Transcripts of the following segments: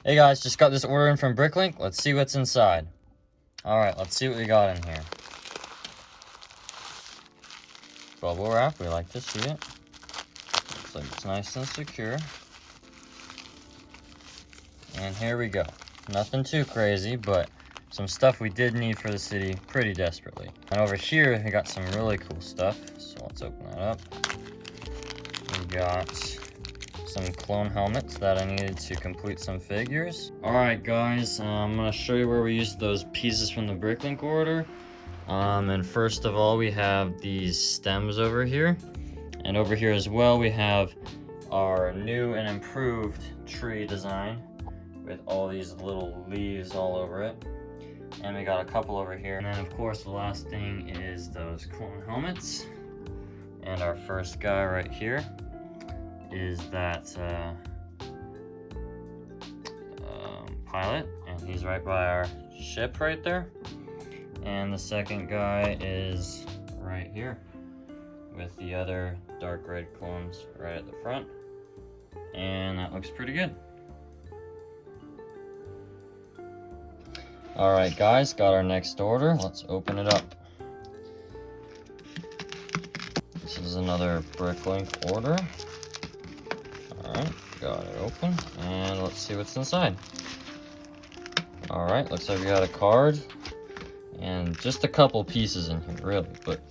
Hey guys, just got this order in from Bricklink. Let's see what's inside. Alright, let's see what we got in here. Bubble wrap, we like to see it. Looks like it's nice and secure. And here we go. Nothing too crazy, but some stuff we did need for the city pretty desperately. And over here, we got some really cool stuff. So let's open that up. We got some clone helmets that I needed to complete some figures. Alright guys, I'm going to show you where we used those pieces from the Bricklink order. And first of all, we have these stems over here. And over here as well, we have our new and improved tree design with all these little leaves all over it. And we got a couple over here. And then of course, the last thing is those clone helmets. And our first guy right here is that pilot, and he's right by our ship right there. And the second guy is right here with the other dark red clones right at the front. And that looks pretty good. Alright guys, got our next order. Let's open it up. This is another Bricklink order. Alright, got it open, and let's see what's inside. Alright, looks like we got a card, and just a couple pieces in here, really, but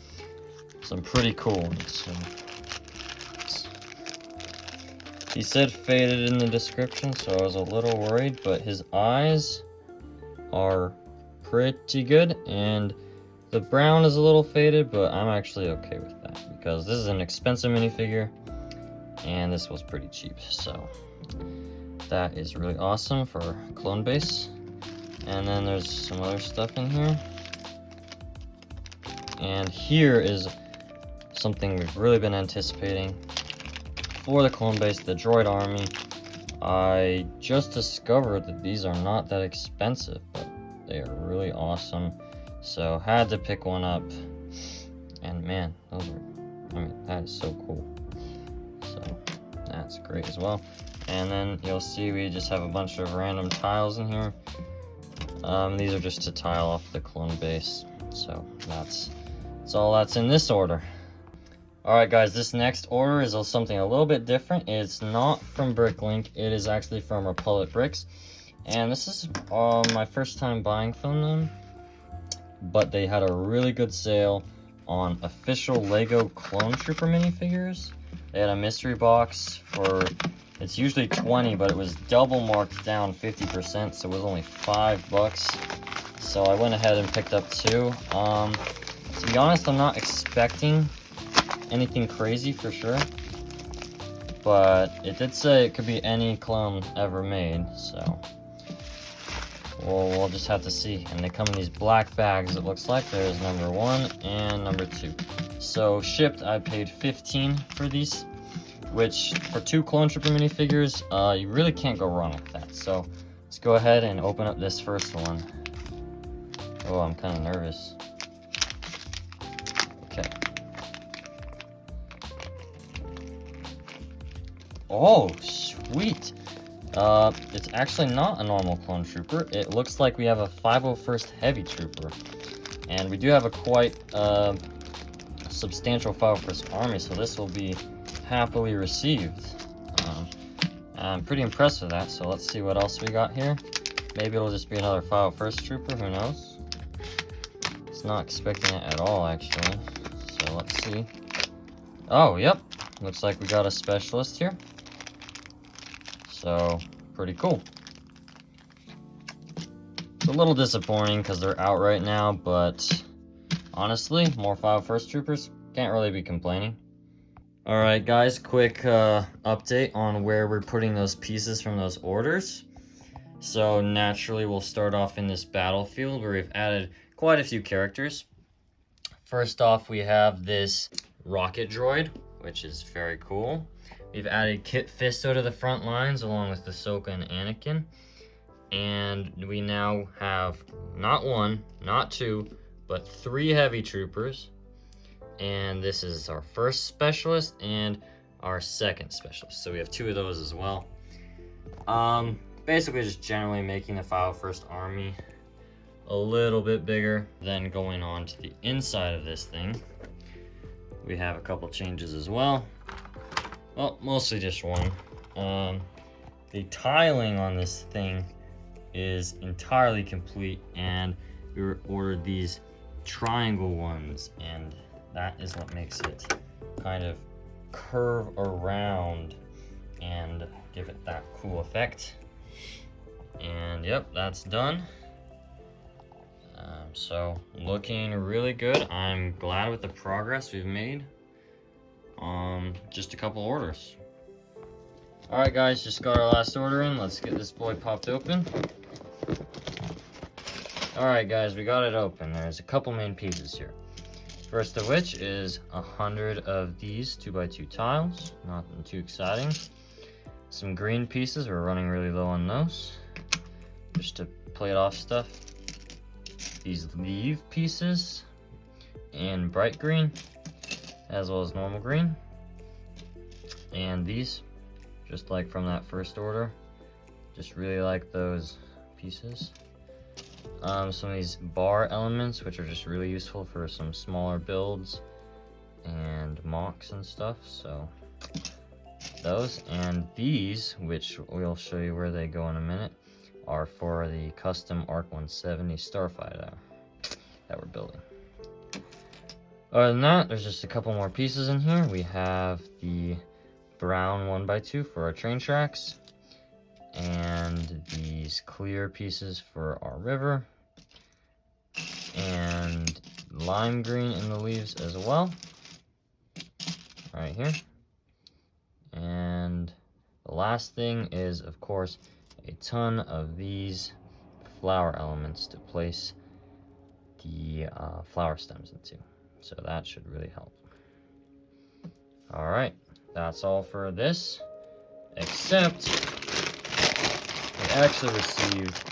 some pretty cool ones. He said faded in the description, so I was a little worried, but his eyes are pretty good, and the brown is a little faded, but I'm actually okay with that, because this is an expensive minifigure, and this was pretty cheap, so that is really awesome for clone base. And then there's some other stuff in here, and here is something we've really been anticipating for the clone base, the droid army. I just discovered that these are not that expensive, but they are really awesome, so had to pick one up. And man, those are, I mean, that is so cool. So that's great as well. And then you'll see we just have a bunch of random tiles in here. These are just to tile off the clone base. So that's all that's in this order. Alright guys, this next order is something a little bit different. It's not from Bricklink, it is actually from Republic Bricks. And this is my first time buying from them. But they had a really good sale on official Lego Clone Trooper minifigures. They had a mystery box for, it's usually 20, but it was double marked down 50%, so it was only $5. So I went ahead and picked up two. To be honest, I'm not expecting anything crazy for sure, but it did say it could be any clone ever made, so we'll just have to see. And they come in these black bags, it looks like. There's number 1 and number 2. So shipped, I paid $15 for these, which for 2 Clone Trooper minifigures, you really can't go wrong with that. So let's go ahead and open up this first one. Oh, I'm kind of nervous. Okay. Oh, sweet. It's actually not a normal Clone Trooper. It looks like we have a 501st Heavy Trooper. And we do have a quite substantial 501st army, so this will be happily received. I'm pretty impressed with that, so let's see what else we got here. Maybe it'll just be another 501st Trooper, who knows? It's not expecting it at all, actually. So let's see. Oh, yep. Looks like we got a specialist here. So, pretty cool. It's a little disappointing because they're out right now, but honestly, more 501st Troopers, can't really be complaining. Alright guys, quick update on where we're putting those pieces from those orders. So naturally, we'll start off in this battlefield where we've added quite a few characters. First off, we have this rocket droid, which is very cool. We've added Kit Fisto to the front lines along with Ahsoka and Anakin. And we now have not 1, not 2, but 3 heavy troopers. And this is our first specialist and our second specialist. So we have 2 of those as well. basically just generally making the File First army a little bit bigger. Then going on to the inside of this thing, we have a couple changes as well. Well, mostly just one. The tiling on this thing is entirely complete, and we ordered these triangle ones, and that is what makes it kind of curve around and give it that cool effect. And yep, that's done. So looking really good. I'm glad with the progress we've made. Just a couple orders. All right, guys, just got our last order in. Let's get this boy popped open. All right, guys, we got it open. There's a couple main pieces here. First of which is 100 of these 2x2 tiles. Nothing too exciting. Some green pieces. We're running really low on those, just to play it off stuff. These leaf pieces in bright green, as well as normal green. And these, just like from that first order, just really like those pieces. Some of these bar elements, which are just really useful for some smaller builds and mocks and stuff. So those, and these, which we'll show you where they go in a minute, are for the custom Arc 170 Starfighter that we're building. Other than that, there's just a couple more pieces in here. We have the brown 1x2 for our train tracks, and these clear pieces for our river, and lime green in the leaves as well, right here. And the last thing is, of course, a ton of these flower elements to place the flower stems into. So that should really help. All right, that's all for this, except we actually received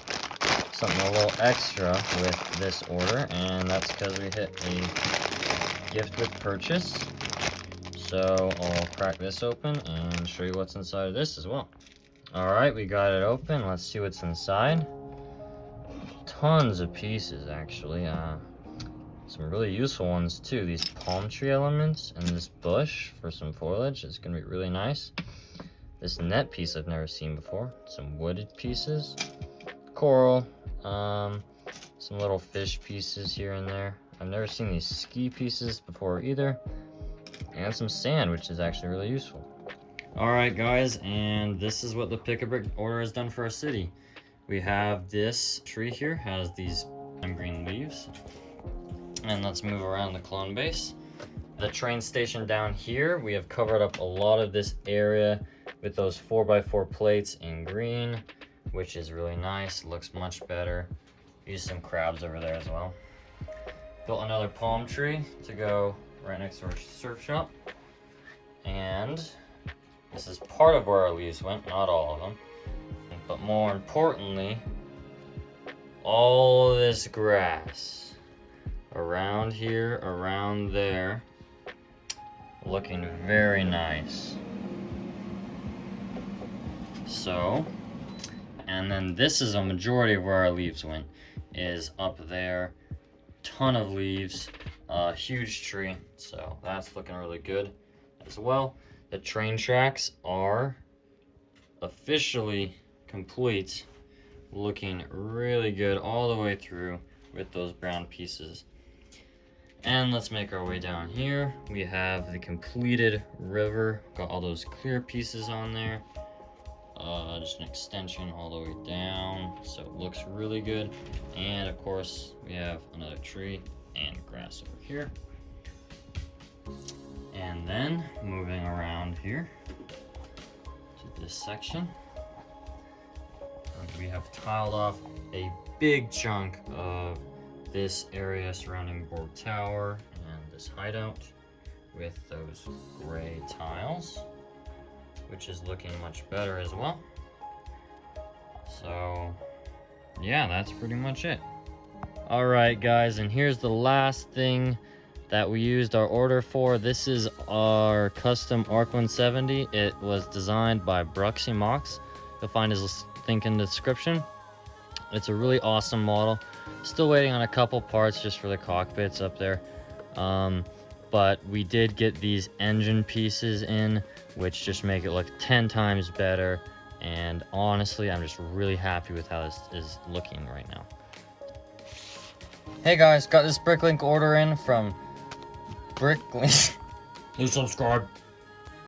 something a little extra with this order, and that's because we hit a gift with purchase. So I'll crack this open and show you what's inside of this as well. All right, we got it open. Let's see what's inside. Tons of pieces, actually. Some really useful ones too. These palm tree elements and this bush for some foliage is gonna be really nice. This net piece I've never seen before. Some wooded pieces, coral, some little fish pieces here and there. I've never seen these ski pieces before either. And some sand, which is actually really useful. All right, guys, and this is what the Pick-a-Brick order has done for our city. We have this tree here, has these lime green leaves. And let's move around the clone base. The train station down here, we have covered up a lot of this area with those 4x4 plates in green, which is really nice, looks much better. Use some crabs over there as well. Built another palm tree to go right next to our surf shop. And this is part of where our leaves went, not all of them. But more importantly, all this grass around here, around there, looking very nice. So, and then this is a majority of where our leaves went, is up there. Ton of leaves, huge tree, so that's looking really good as well. The train tracks are officially complete, looking really good all the way through with those brown pieces. And let's make our way down here. We have the completed river, got all those clear pieces on there. Just an extension all the way down, so it looks really good. And of course, we have another tree and grass over here. And then moving around here to this section, we have tiled off a big chunk of this area surrounding Borg Tower and this hideout with those gray tiles, which is looking much better as well. So yeah, that's pretty much it. All right, guys, and here's the last thing that we used our order for. This is our custom Arc 170. It was designed by Bruxy Mox. You'll find his link in the description. It's a really awesome model. Still waiting on a couple parts just for the cockpits up there. But we did get these engine pieces in, which just make it look 10 times better. And honestly, I'm just really happy with how this is looking right now. Hey guys, got this Bricklink order in from Bricklink. Please subscribe.